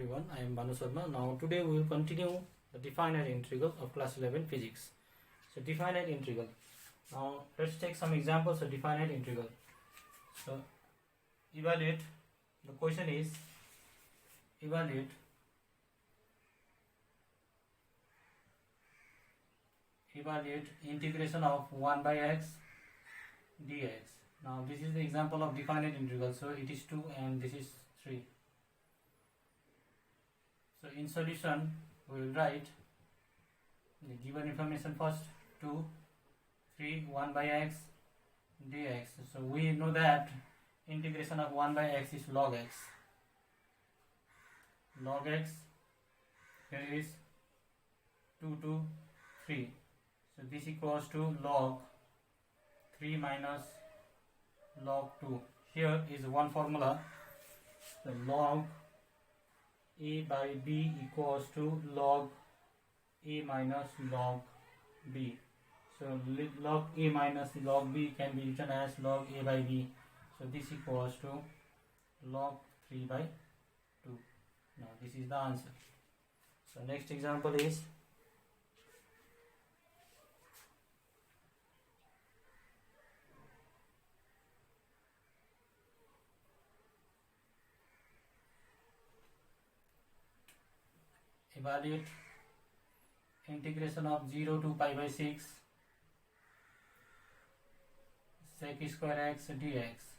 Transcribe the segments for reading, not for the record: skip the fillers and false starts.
everyone, I am Banu Sharma. Now today we will continue the definite integral of class 11 physics. So definite integral. Now let's take some examples of definite integral. So evaluate, the question is evaluate integration of 1 by x dx. Now this is the example of definite integral. So it is 2 and this is 3. So in solution we will write the given information first. 2, 3, 1 by x dx. So we know that integration of 1 by x is log x. Log x here is 2 to 3. So this equals to log 3 minus log 2. Here is one formula. So log a by b equals to log a minus log b. So log a minus log b can be written as log a by b. So this equals to log 3 by 2. Now this is the answer. So next example is evaluate integration of 0 to pi by 6 sec square x dx.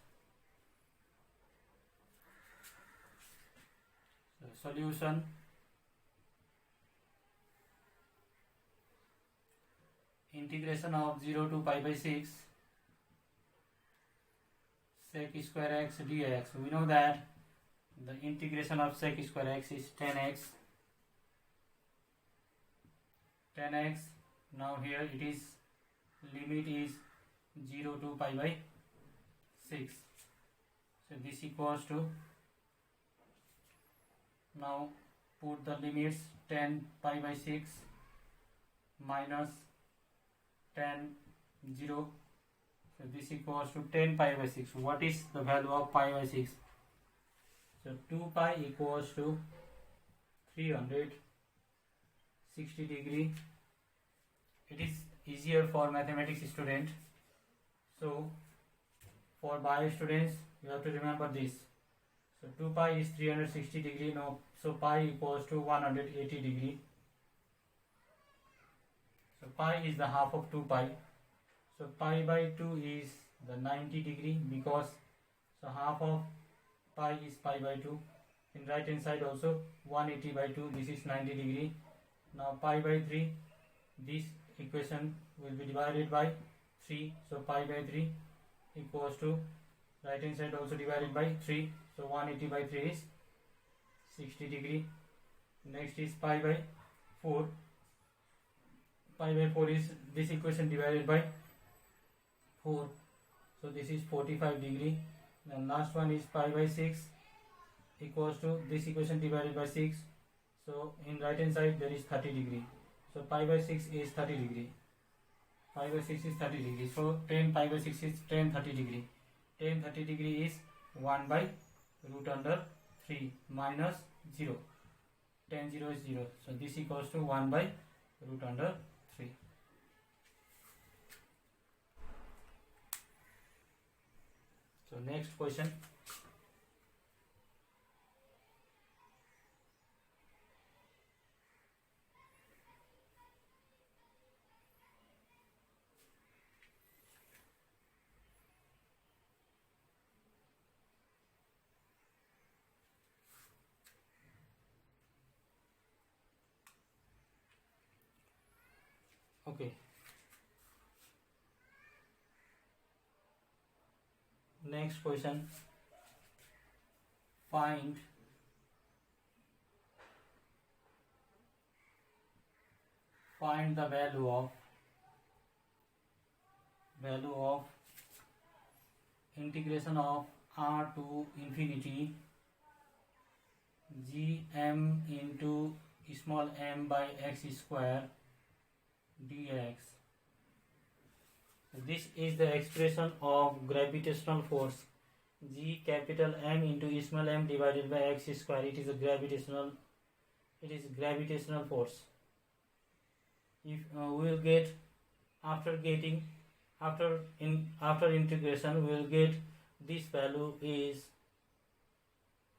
So solution, integration of 0 to pi by 6 sec square x dx. We know that the integration of sec square x is 10x. Now here it is limit is 0 to pi by 6. So this equals to, now put the limits 10 pi by 6 minus 10 0. So this equals to 10 pi by 6. What is the value of pi by 6? So 2 pi equals to 360 degree. It is easier for mathematics student. So for bio students you have to remember this. So 2 pi is 360 degree. Now so pi equals to 180 degree. So pi is the half of 2 pi. So pi by 2 is the 90 degree, because so half of pi is pi by 2. In right hand side also 180 by 2, this is 90 degree. Now pi by 3, this equation will be divided by 3. So pi by 3 equals to, right hand side also divided by 3. So 180 by 3 is 60 degree. Next is pi by 4. Pi by 4 is this equation divided by 4. So this is 45 degree. Then last one is pi by 6 equals to this equation divided by 6. So in right hand side there is 30 degree. So pi by 6 is 30 degree. Pi by 6 is 30 degree. So 10 pi by 6 is 10 30 degree. 10 30 degree is 1 by root under 3 minus 0. 10 0 is 0. So this equals to 1 by root under 3. So next question. Okay. Next question. Find the value of integration of r to infinity gm into small m by x square dx. This is the expression of gravitational force G capital M into small m divided by x square. It is gravitational force. If we will get after integration, we will get this value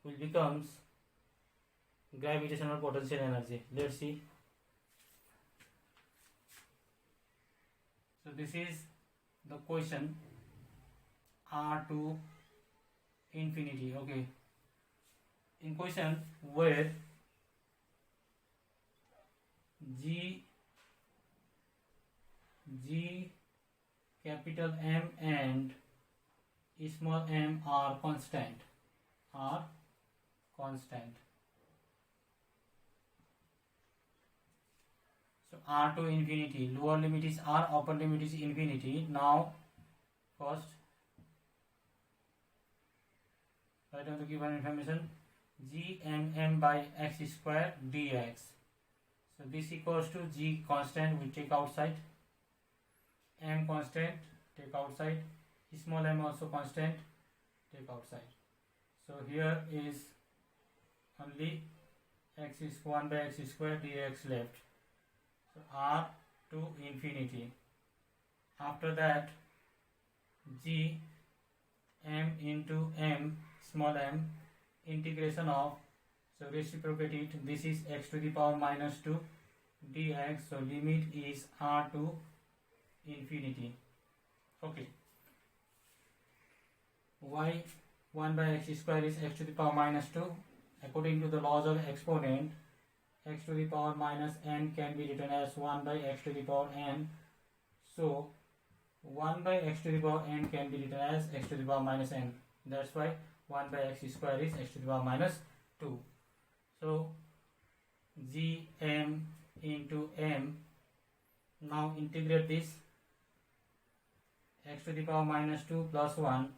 will becomes gravitational potential energy. Let's see. So this is the question R to infinity. Okay. In question where G capital M and small m are constant. So R to infinity, lower limit is R, upper limit is infinity. Now first write down the given information. G m by x square dx. So this equals to G constant, we take outside, m constant, take outside, small m also constant, take outside. So here is only x is 1 by x square dx left. So R to infinity. After that G m into m, small m, integration of, so reciprocate it, this is x to the power minus 2 dx. So limit is R to infinity. Okay. Why 1 by x square is x to the power minus 2? According to the laws of exponent, x to the power minus n can be written as 1 by x to the power n. So 1 by x to the power n can be written as x to the power minus n. That's why 1 by x square is x to the power minus 2. So G m into m. Now integrate this, x to the power minus 2 plus 1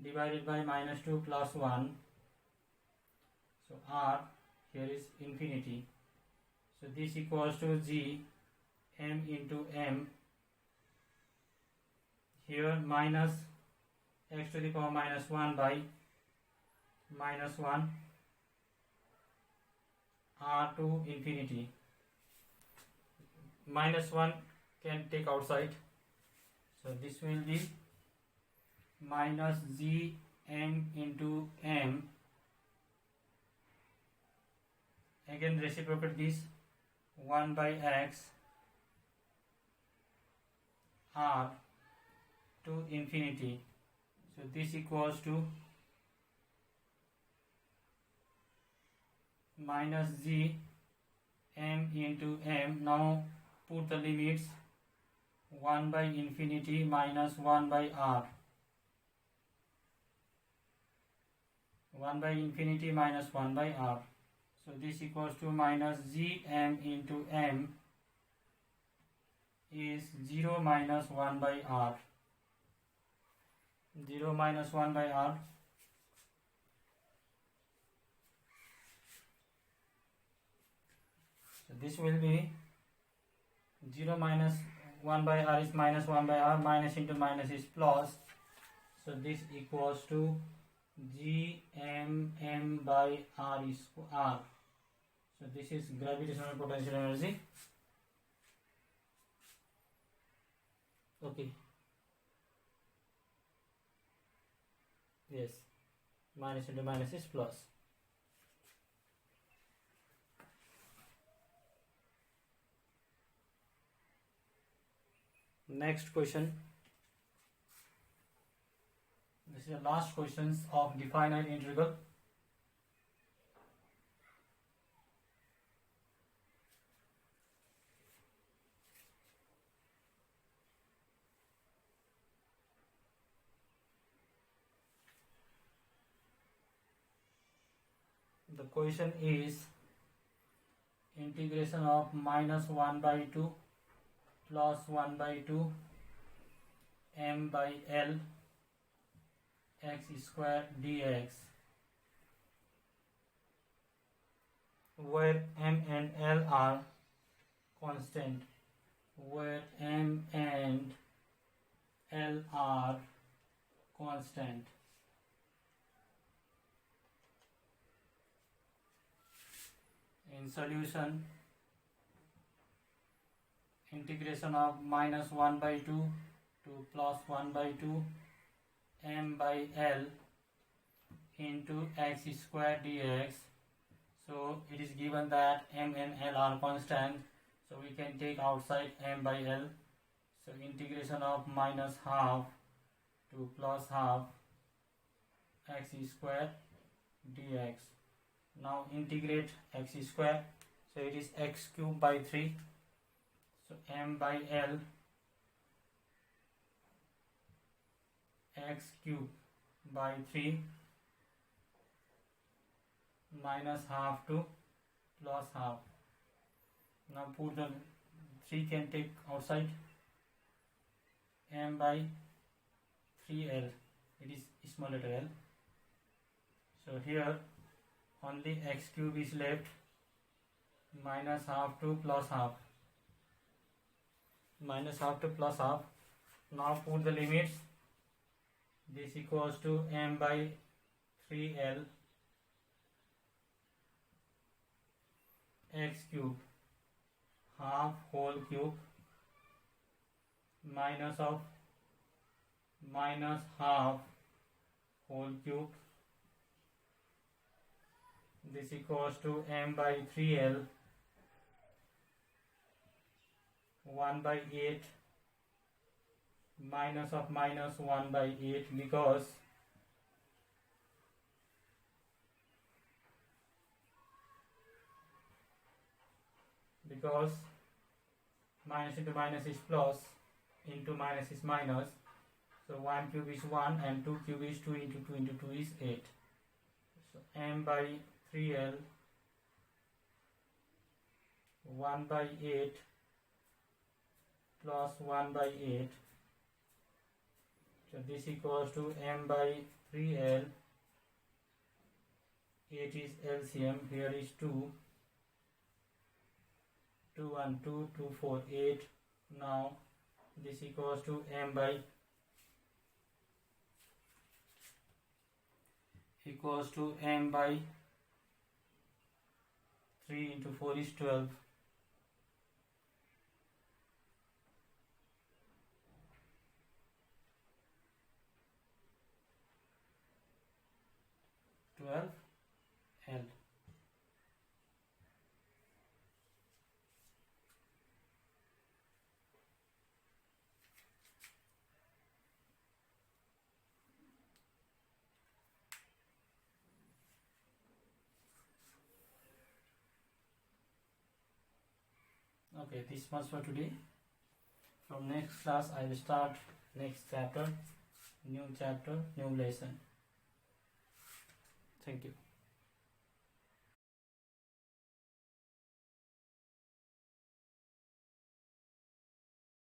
divided by minus 2 plus 1. So R here is infinity. So this equals to G m into m. Here minus x to the power minus 1 by minus 1 R to infinity. Minus 1 can take outside. So this will be minus G m into m. Again reciprocate this, 1 by x R to infinity. So this equals to minus G m into m. Now put the limits, 1 by infinity minus 1 by r. 1 by infinity minus 1 by r. So this equals to minus G m into m is 0 minus 1 by r. 0 minus 1 by r. So this will be 0 minus 1 by r is minus 1 by r, minus into minus is plus. So this equals to G m by r is r. So this is gravitational potential energy. Okay. Yes. Minus into minus is plus. Next question. This is the last questions of the finite integral. The question is integration of minus 1 by 2 plus 1 by 2 m by l x square dx, where m and l are constant, where m and l are constant. in solution, integration of minus 1 by 2 to plus 1 by 2 m by L into x square dx. So it is given that m and L are constant, so we can take outside m by L. So integration of minus half to plus half x square dx. Now integrate x square, so it is x cube by 3. So m by L x cube by 3 minus half to plus half. Now put the 3 can take outside, m by 3L, it is small letter L. So here only x cube is left, minus half to plus half, minus half to plus half. Now put the limits. This equals to m by 3L x cube half whole cube minus of minus half whole cube. This equals to m by 3L 1 by 8 minus of minus 1 by 8, because minus into minus is plus, into minus is minus. So 1 cube is 1 and 2 cube is 2 into 2 into 2 is 8. So m by 3L 1 by 8 plus 1 by 8. So this equals to m by 3L. 8 is LCM, here is 2. 2 and 2, 2, 4, 8. Now this equals to m by 3 into 4 is 12. 12 L. Okay, this much for today. From next class I will start next chapter, new lesson. Thank you.